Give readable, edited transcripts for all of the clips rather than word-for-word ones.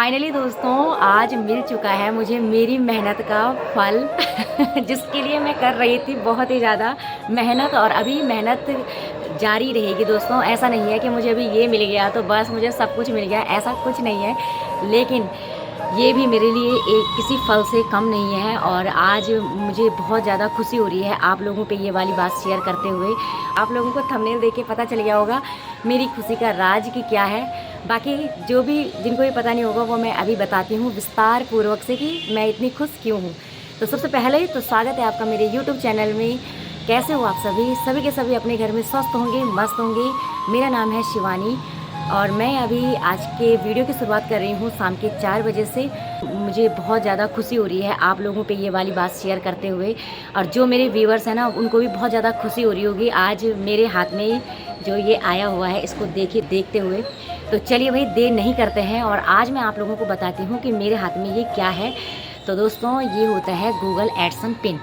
Finally दोस्तों आज मिल चुका है मुझे मेरी मेहनत का फल जिसके लिए मैं कर रही थी बहुत ही ज़्यादा मेहनत और अभी मेहनत जारी रहेगी दोस्तों। ऐसा नहीं है कि मुझे अभी ये मिल गया तो बस मुझे सब कुछ मिल गया, ऐसा कुछ नहीं है। लेकिन ये भी मेरे लिए एक किसी फल से कम नहीं है और आज मुझे बहुत ज़्यादा खुशी हो रही है आप लोगों पे ये वाली बात शेयर करते हुए। आप लोगों को थंबनेल देख के पता चल गया होगा मेरी खुशी का राज कि क्या है। बाकी जो भी जिनको ये पता नहीं होगा वो मैं अभी बताती हूँ विस्तार पूर्वक से कि मैं इतनी खुश क्यों हूँ। तो सबसे पहले तो स्वागत है आपका मेरे यूट्यूब चैनल में। कैसे हो आप सभी के सभी अपने घर में स्वस्थ होंगे, मस्त होंगे। मेरा नाम है शिवानी और मैं अभी आज के वीडियो की शुरुआत कर रही हूँ शाम के 4 बजे से। मुझे बहुत ज़्यादा खुशी हो रही है आप लोगों पे ये वाली बात शेयर करते हुए और जो मेरे व्यूवर्स हैं ना उनको भी बहुत ज़्यादा खुशी हो रही होगी आज मेरे हाथ में जो ये आया हुआ है इसको देखते हुए। तो चलिए भाई देर नहीं करते हैं और आज मैं आप लोगों को बताती हूँ कि मेरे हाथ में ये क्या है। तो दोस्तों ये होता है गूगल एडसन पिन।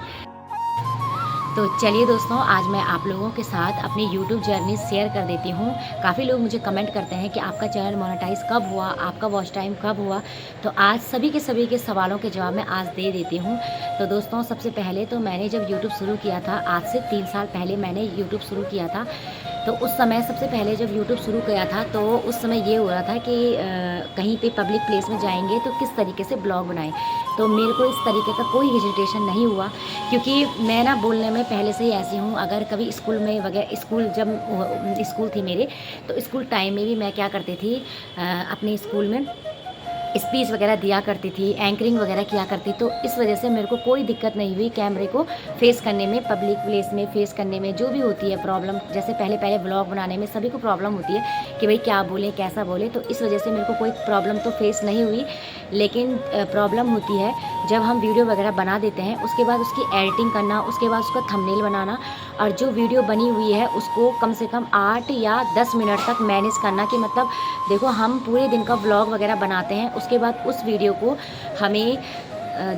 तो चलिए दोस्तों आज मैं आप लोगों के साथ अपनी YouTube जर्नी शेयर कर देती हूँ। काफ़ी लोग मुझे कमेंट करते हैं कि आपका चैनल मोनेटाइज कब हुआ, आपका वॉच टाइम कब हुआ। तो आज सभी के सवालों के जवाब मैं आज दे देती हूँ। तो दोस्तों सबसे पहले तो मैंने जब YouTube शुरू किया था आज से 3 साल पहले मैंने YouTube शुरू किया था। तो उस समय सबसे पहले जब YouTube शुरू किया था तो उस समय ये हो रहा था कि कहीं पे पब्लिक प्लेस में जाएंगे तो किस तरीके से ब्लॉग बनाएं। तो मेरे को इस तरीके का कोई हेजिटेशन नहीं हुआ क्योंकि मैं ना बोलने में पहले से ही ऐसी हूँ। अगर कभी स्कूल में वगैरह स्कूल थी मेरे तो स्कूल टाइम में भी मैं क्या करती थी अपने स्कूल में स्पीच वगैरह दिया करती थी, एंकरिंग वगैरह किया करती। तो इस वजह से मेरे को कोई दिक्कत नहीं हुई कैमरे को फेस करने में, पब्लिक प्लेस में फेस करने में। जो भी होती है प्रॉब्लम, जैसे पहले व्लॉग बनाने में सभी को प्रॉब्लम होती है कि भाई क्या बोले कैसा बोले। तो इस वजह से मेरे को कोई प्रॉब्लम तो फेस नहीं हुई। लेकिन प्रॉब्लम होती है जब हम वीडियो वगैरह बना देते हैं उसके बाद उसकी एडिटिंग करना, उसके बाद उसका थंबनेल बनाना और जो वीडियो बनी हुई है उसको कम से कम 8 या 10 मिनट तक मैनेज करना। कि मतलब देखो हम पूरे दिन का व्लॉग वगैरह बनाते हैं उसके बाद उस वीडियो को हमें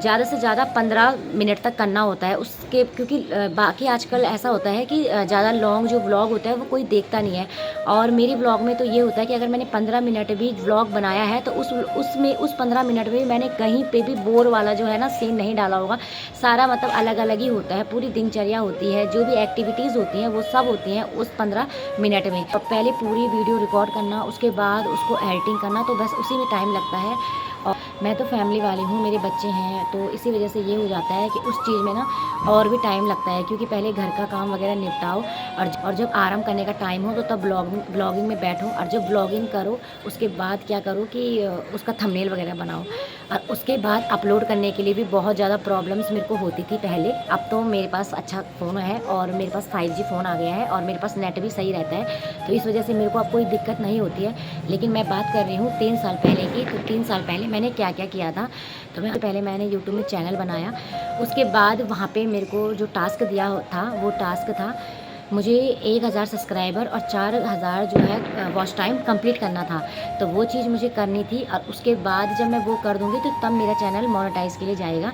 ज़्यादा से ज़्यादा 15 मिनट तक करना होता है उसके, क्योंकि बाकी आजकल ऐसा होता है कि ज़्यादा लॉन्ग जो व्लॉग होता है वो कोई देखता नहीं है। और मेरी व्लॉग में तो ये होता है कि अगर मैंने 15 मिनट भी व्लॉग बनाया है तो उस 15 मिनट में मैंने कहीं पे भी बोर वाला जो है ना सीन नहीं डाला होगा। सारा मतलब अलग अलग ही होता है, पूरी दिनचर्या होती है, जो भी एक्टिविटीज़ होती हैं वो सब होती हैं उस 15 मिनट में। तो पहले पूरी वीडियो रिकॉर्ड करना, उसके बाद उसको एडिटिंग करना, तो बस उसी में टाइम लगता है। और मैं तो फैमिली वाली हूँ, मेरे बच्चे हैं, तो इसी वजह से ये हो जाता है कि उस चीज़ में ना और भी टाइम लगता है क्योंकि पहले घर का काम वगैरह निपटाओ और जब आराम करने का टाइम हो तो तब ब्लॉगिंग में बैठो और जब ब्लॉगिंग करो उसके बाद क्या करो कि उसका थंबनेल वगैरह बनाओ। और उसके बाद अपलोड करने के लिए भी बहुत ज़्यादा प्रॉब्लम्स मेरे को होती थी पहले। अब तो मेरे पास अच्छा फ़ोन है और मेरे पास 5G फ़ोन आ गया है और मेरे पास नेट भी सही रहता है, तो इस वजह से मेरे को अब कोई दिक्कत नहीं होती है। लेकिन मैं बात कर रही हूँ 3 साल पहले की। तो 3 साल पहले मैंने क्या क्या किया था। तो पहले मैंने यूट्यूब में चैनल बनाया, उसके बाद वहाँ पे मेरे को जो टास्क दिया था वो टास्क था मुझे 1000 सब्सक्राइबर और 4000 जो है वॉच टाइम कंप्लीट करना था। तो वो चीज़ मुझे करनी थी और उसके बाद जब मैं वो कर दूँगी तो तब मेरा चैनल मोनेटाइज़ के लिए जाएगा।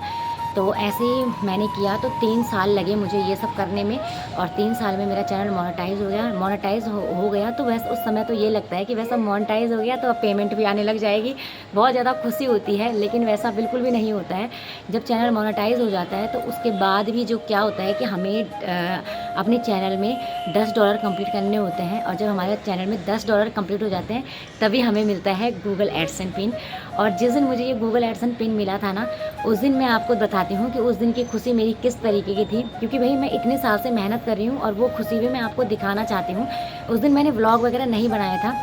तो ऐसे ही मैंने किया, तो 3 साल लगे मुझे ये सब करने में और 3 साल में मेरा चैनल मोनेटाइज़ हो गया। तो वैसे उस समय तो ये लगता है कि वैसा मोनेटाइज़ हो गया तो अब पेमेंट भी आने लग जाएगी, बहुत ज़्यादा खुशी होती है। लेकिन वैसा बिल्कुल भी नहीं होता है। जब चैनल मोनेटाइज़ हो जाता है तो उसके बाद भी जो क्या होता है कि हमें अपने चैनल में $10 कंप्लीट करने होते हैं और जब हमारे चैनल में $10 कंप्लीट हो जाते हैं तभी हमें मिलता है गूगल एडसन पिन। और जिस दिन मुझे ये गूगल एडसन पिन मिला था ना उस दिन मैं आपको बताती हूँ कि उस दिन की खुशी मेरी किस तरीके की थी, क्योंकि भाई मैं इतने साल से मेहनत कर रही हूँ और वो खुशी भी मैं आपको दिखाना चाहती हूँ। उस दिन मैंने व्लॉग वगैरह नहीं बनाया था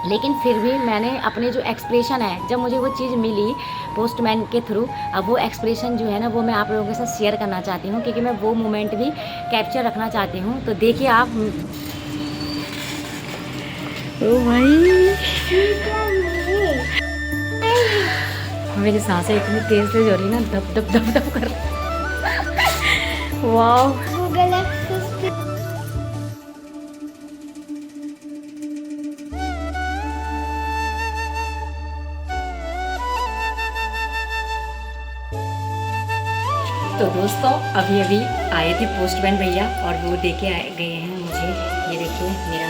लेकिन फिर भी मैंने अपने जो एक्सप्रेशन है जब मुझे वो चीज़ मिली पोस्टमैन के थ्रू, अब वो एक्सप्रेशन जो है ना वो मैं आप लोगों के साथ शेयर करना चाहती हूँ क्योंकि मैं वो मोमेंट भी कैप्चर रखना चाहती हूँ। तो देखिए आप। ओ भाई मेरी सांसें इतनी तेज हो रही ना, दब दब दब दब कर। वाह गूगल तो दोस्तों अभी आए थे पोस्टमैन भैया और वो देके गए हैं मुझे। ये देखिए मेरा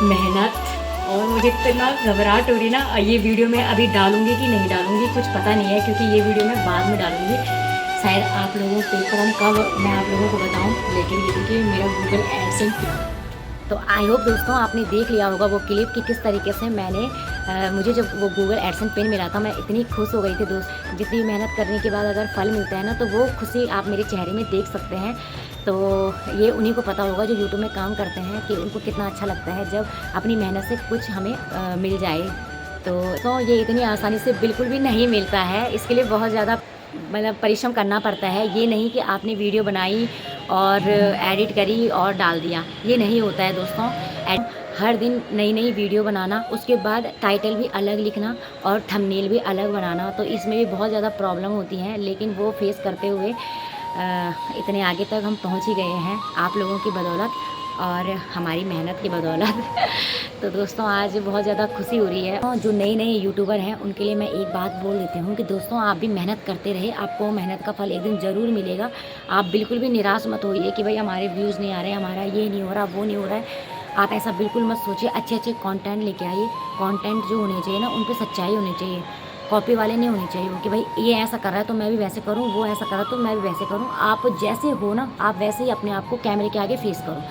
मेहनत और मुझे इतना घबराहट हो रही ना, ये वीडियो मैं अभी डालूंगी कि नहीं डालूंगी कुछ पता नहीं है, क्योंकि ये वीडियो मैं बाद में डालूंगी शायद आप लोगों को, पता नहीं कब मैं आप लोगों को बताऊं, लेकिन ये देखिए मेरा गूगल एडसेंस। तो आई होप दोस्तों आपने देख लिया होगा वो क्लिप कि किस तरीके से मैंने मुझे जब वो गूगल एडसेंस पिन मिला था, मैं इतनी खुश हो गई थी दोस्त। जितनी मेहनत करने के बाद अगर फल मिलता है ना, तो वो खुशी आप मेरे चेहरे में देख सकते हैं। तो ये उन्हीं को पता होगा जो यूट्यूब में काम करते हैं कि उनको कितना अच्छा लगता है जब अपनी मेहनत से कुछ हमें मिल जाए। तो ये इतनी आसानी से बिल्कुल भी नहीं मिलता है, इसके लिए बहुत ज़्यादा मतलब परिश्रम करना पड़ता है। ये नहीं कि आपने वीडियो बनाई और एडिट करी और डाल दिया, ये नहीं होता है दोस्तों। हर दिन नई नई वीडियो बनाना, उसके बाद टाइटल भी अलग लिखना और थंबनेल भी अलग बनाना, तो इसमें भी बहुत ज़्यादा प्रॉब्लम होती है। लेकिन वो फेस करते हुए इतने आगे तक हम पहुंच ही गए हैं आप लोगों की बदौलत और हमारी मेहनत की बदौलत। तो दोस्तों आज बहुत ज़्यादा खुशी हो रही है। जो नए नए यूट्यूबर हैं उनके लिए मैं एक बात बोल देती हूँ कि दोस्तों आप भी मेहनत करते रहे, आपको मेहनत का फल एक दिन ज़रूर मिलेगा। आप बिल्कुल भी निराश मत होइए कि भाई हमारे व्यूज़ नहीं आ रहे, हमारा ये नहीं हो रहा, वो नहीं हो रहा है। आप ऐसा बिल्कुल मत सोचिए। अच्छे अच्छे कंटेंट लेके आइए। कंटेंट जो होने चाहिए ना, उन पर सच्चाई होनी चाहिए, कॉपी वाले नहीं होने चाहिए कि भाई ये ऐसा कर रहा है तो मैं भी वैसे करूँ, वो ऐसा कर रहा है तो मैं भी वैसे करूँ। आप जैसे हो ना, आप वैसे ही अपने आप को कैमरे के आगे फेस करो,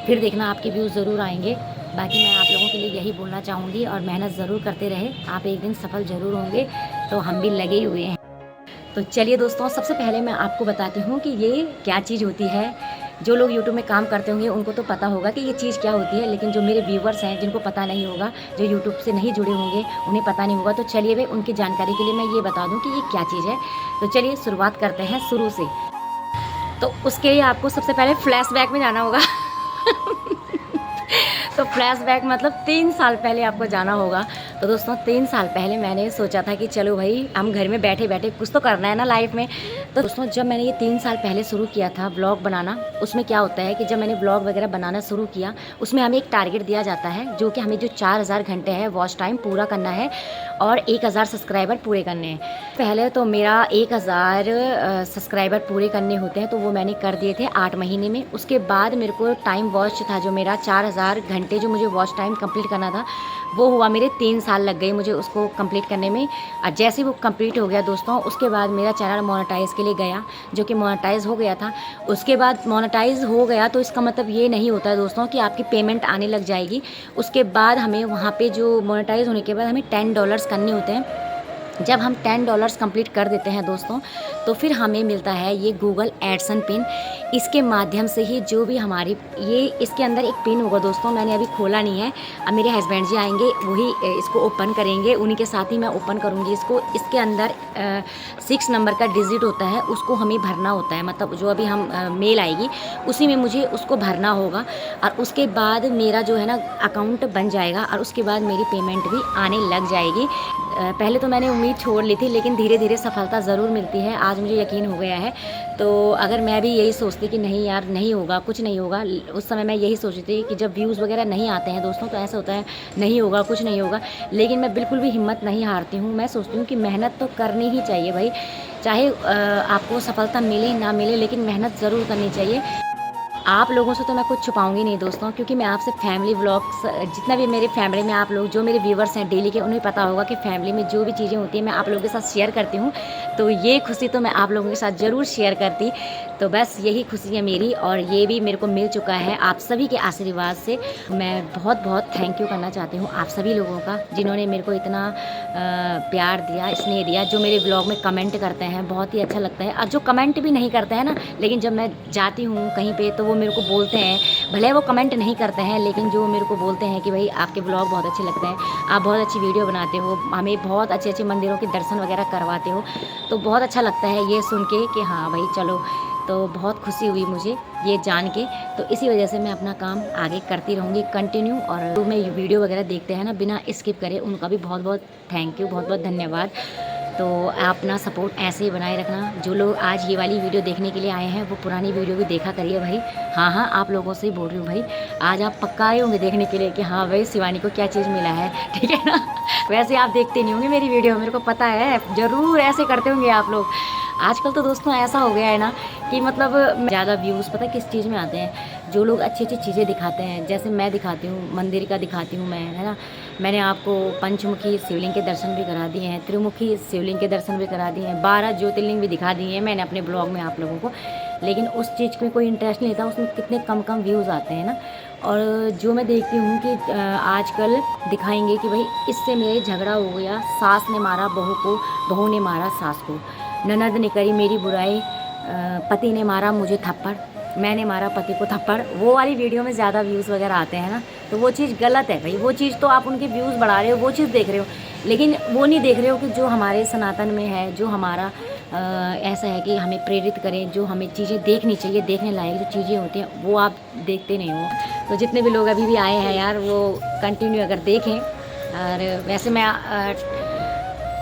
फिर देखना आपके व्यूज़ ज़रूर आएंगे। बाकी मैं आप लोगों के लिए यही बोलना चाहूँगी, और मेहनत ज़रूर करते रहे, आप एक दिन सफल ज़रूर होंगे। तो हम भी लगे ही हुए हैं। तो चलिए दोस्तों, सबसे पहले मैं आपको बताती हूँ कि ये क्या चीज़ होती है। जो लोग यूट्यूब में काम करते होंगे उनको तो पता होगा कि ये चीज़ क्या होती है, लेकिन जो मेरे व्यूवर्स हैं जिनको पता नहीं होगा, जो यूट्यूब से नहीं जुड़े होंगे, उन्हें पता नहीं होगा। तो चलिए वे उनकी जानकारी के लिए मैं ये बता दूँ कि ये क्या चीज़ है। तो चलिए शुरुआत करते हैं शुरू से। तो उसके लिए आपको सबसे पहले फ्लैशबैक में जाना होगा। तो फ्लैशबैक मतलब 3 साल पहले आपको जाना होगा। तो दोस्तों 3 साल पहले मैंने सोचा था कि चलो भाई हम घर में बैठे बैठे कुछ तो करना है ना लाइफ में। तो दोस्तों जब मैंने ये 3 साल पहले शुरू किया था ब्लॉग बनाना, उसमें क्या होता है कि जब मैंने ब्लॉग वगैरह बनाना शुरू किया, उसमें हमें एक टारगेट दिया जाता है, जो कि हमें जो 4000 घंटे है वॉच टाइम पूरा करना है और 1000 सब्सक्राइबर पूरे करने हैं। पहले तो मेरा 1000 सब्सक्राइबर पूरे करने होते हैं, तो वो मैंने कर दिए थे 8 महीने में। उसके बाद मेरे को टाइम वॉच था जो मेरा 4000 घंटे जो मुझे वॉच टाइम कंप्लीट करना था, वो हुआ मेरे 3 साल लग गए मुझे उसको कंप्लीट करने में। और जैसे ही वो कंप्लीट हो गया दोस्तों, उसके बाद मेरा चैनल मोनेटाइज़ के लिए गया, जो कि मोनेटाइज़ हो गया था। उसके बाद मोनेटाइज़ हो गया तो इसका मतलब ये नहीं होता है दोस्तों कि आपकी पेमेंट आने लग जाएगी। उसके बाद हमें वहाँ पे जो मोनेटाइज़ होने के बाद हमें $10 करने होते हैं। जब हम $10 कंप्लीट कर देते हैं दोस्तों, तो फिर हमें मिलता है ये गूगल एडसेंस पिन। इसके माध्यम से ही जो भी हमारी ये इसके अंदर एक पिन होगा दोस्तों, मैंने अभी खोला नहीं है। अब मेरे हस्बैंड जी आएंगे, वही इसको ओपन करेंगे, उन्हीं के साथ ही मैं ओपन करूँगी इसको। इसके अंदर 6 नंबर का डिजिट होता है, उसको हमें भरना होता है। मतलब जो अभी हम मेल आएगी उसी में मुझे उसको भरना होगा, और उसके बाद मेरा जो है ना अकाउंट बन जाएगा, और उसके बाद मेरी पेमेंट भी आने लग जाएगी। पहले तो मैंने उम्मीद छोड़ ली थी, लेकिन धीरे धीरे सफलता ज़रूर मिलती है, आज मुझे यकीन हो गया है। तो अगर मैं भी यही सोचती कि नहीं यार नहीं होगा, कुछ नहीं होगा, उस समय मैं यही सोचती थी कि जब व्यूज़ वगैरह नहीं आते हैं दोस्तों, तो ऐसा होता है नहीं होगा, कुछ नहीं होगा। लेकिन मैं बिल्कुल भी हिम्मत नहीं हारती हूँ। मैं सोचती हूँ कि मेहनत तो करनी ही चाहिए भाई, चाहे आपको सफलता मिले ना मिले, लेकिन मेहनत ज़रूर करनी चाहिए। आप लोगों से तो मैं कुछ छुपाऊंगी नहीं दोस्तों, क्योंकि मैं आपसे फैमिली व्लॉग्स, जितना भी मेरे फैमिली में आप लोग जो मेरे व्यूवर्स हैं डेली के, उन्हें पता होगा कि फैमिली में जो भी चीज़ें होती हैं मैं आप लोगों के साथ शेयर करती हूँ। तो ये खुशी तो मैं आप लोगों के साथ ज़रूर शेयर करती। तो बस यही खुशी है मेरी, और ये भी मेरे को मिल चुका है आप सभी के आशीर्वाद से। मैं बहुत बहुत थैंक यू करना चाहती हूँ आप सभी लोगों का, जिन्होंने मेरे को इतना प्यार दिया, स्नेह दिया। जो मेरे ब्लॉग में कमेंट करते हैं बहुत ही अच्छा लगता है, और जो कमेंट भी नहीं करते हैं ना, लेकिन जब मैं जाती हूँ कहीं पे तो वो मेरे को बोलते हैं, भले वो कमेंट नहीं करते हैं, लेकिन जो मेरे को बोलते हैं कि भाई आपके ब्लॉग बहुत अच्छे लगते हैं, आप बहुत अच्छी वीडियो बनाते हो, हमें बहुत अच्छे अच्छे मंदिरों के दर्शन वगैरह करवाते हो। तो बहुत अच्छा लगता है ये सुन के कि हाँ भाई चलो, तो बहुत खुशी हुई मुझे ये जान के। तो इसी वजह से मैं अपना काम आगे करती रहूँगी कंटिन्यू। और जो मैं वीडियो वगैरह देखते हैं ना बिना स्किप करे, उनका भी बहुत बहुत थैंक यू, बहुत बहुत धन्यवाद। तो आप अपना सपोर्ट ऐसे ही बनाए रखना। जो लोग आज ये वाली वीडियो देखने के लिए आए हैं, वो पुरानी वीडियो भी देखा करिए भाई। हाँ हाँ, आप लोगों से ही बोल रही हूँ भाई, आज आप पक्का आए होंगे देखने के लिए कि हाँ भाई शिवानी को क्या चीज़ मिला है, ठीक है ना। वैसे आप देखते नहीं होंगे मेरी वीडियो, मेरे को पता है, ज़रूर ऐसे करते होंगे आप लोग। आजकल तो दोस्तों ऐसा हो गया है ना कि मतलब ज़्यादा व्यूज़ पता है किस चीज़ में आते हैं, जो लोग अच्छी अच्छी चीज़ें दिखाते हैं, जैसे मैं दिखाती हूँ, मंदिर का दिखाती हूँ मैं, है ना। मैंने आपको पंचमुखी शिवलिंग के दर्शन भी करा दिए हैं, त्रिमुखी शिवलिंग के दर्शन भी करा दिए हैं, 12 ज्योतिर्लिंग भी दिखा दिए हैं मैंने अपने ब्लॉग में आप लोगों को। लेकिन उस चीज़ में कोई इंटरेस्ट नहीं था, उसमें कितने कम कम व्यूज़ आते हैं ना। और जो मैं देखती हूँ कि आजकल दिखाएंगे कि भाई इससे मेरे झगड़ा हो गया, सास ने मारा बहू को, बहू ने मारा सास को, ननद ने करी मेरी बुराई, पति ने मारा मुझे थप्पड़, मैंने मारा पति को थप्पड़। वो वाली वीडियो में ज़्यादा व्यूज़ वगैरह आते हैं ना, तो वो चीज़ गलत है भाई। वो चीज़ तो आप उनके व्यूज़ बढ़ा रहे हो, वो चीज़ देख रहे हो, लेकिन वो नहीं देख रहे हो कि जो हमारे सनातन में है, जो हमारा ऐसा है कि हमें प्रेरित करें, जो हमें चीज़ें देखनी चाहिए, देखने लायक जो चीज़ें होती हैं वो आप देखते नहीं हो। तो जितने भी लोग अभी भी आए हैं यार, वो कंटिन्यू अगर देखें। और वैसे मैं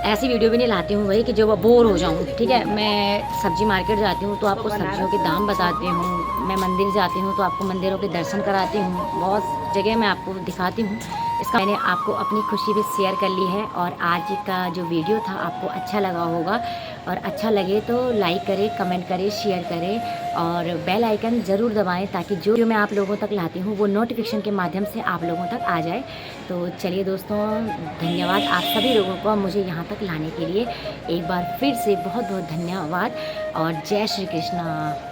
ऐसी वीडियो भी नहीं लाती हूँ भाई कि जो बोर हो जाऊँ, ठीक है। मैं सब्जी मार्केट जाती हूँ तो आपको सब्जियों के दाम बताती हूँ, मैं मंदिर जाती हूँ तो आपको मंदिरों के दर्शन कराती हूँ, बहुत जगह मैं आपको दिखाती हूँ। इसका मैंने आपको अपनी खुशी भी शेयर कर ली है। और आज का जो वीडियो था आपको अच्छा लगा होगा, और अच्छा लगे तो लाइक करें, कमेंट करें, शेयर करें और बेल आइकन ज़रूर दबाएं, ताकि जो मैं आप लोगों तक लाती हूँ वो नोटिफिकेशन के माध्यम से आप लोगों तक आ जाए। तो चलिए दोस्तों, धन्यवाद आप सभी लोगों को मुझे यहाँ तक लाने के लिए। एक बार फिर से बहुत बहुत धन्यवाद और जय श्री कृष्णा।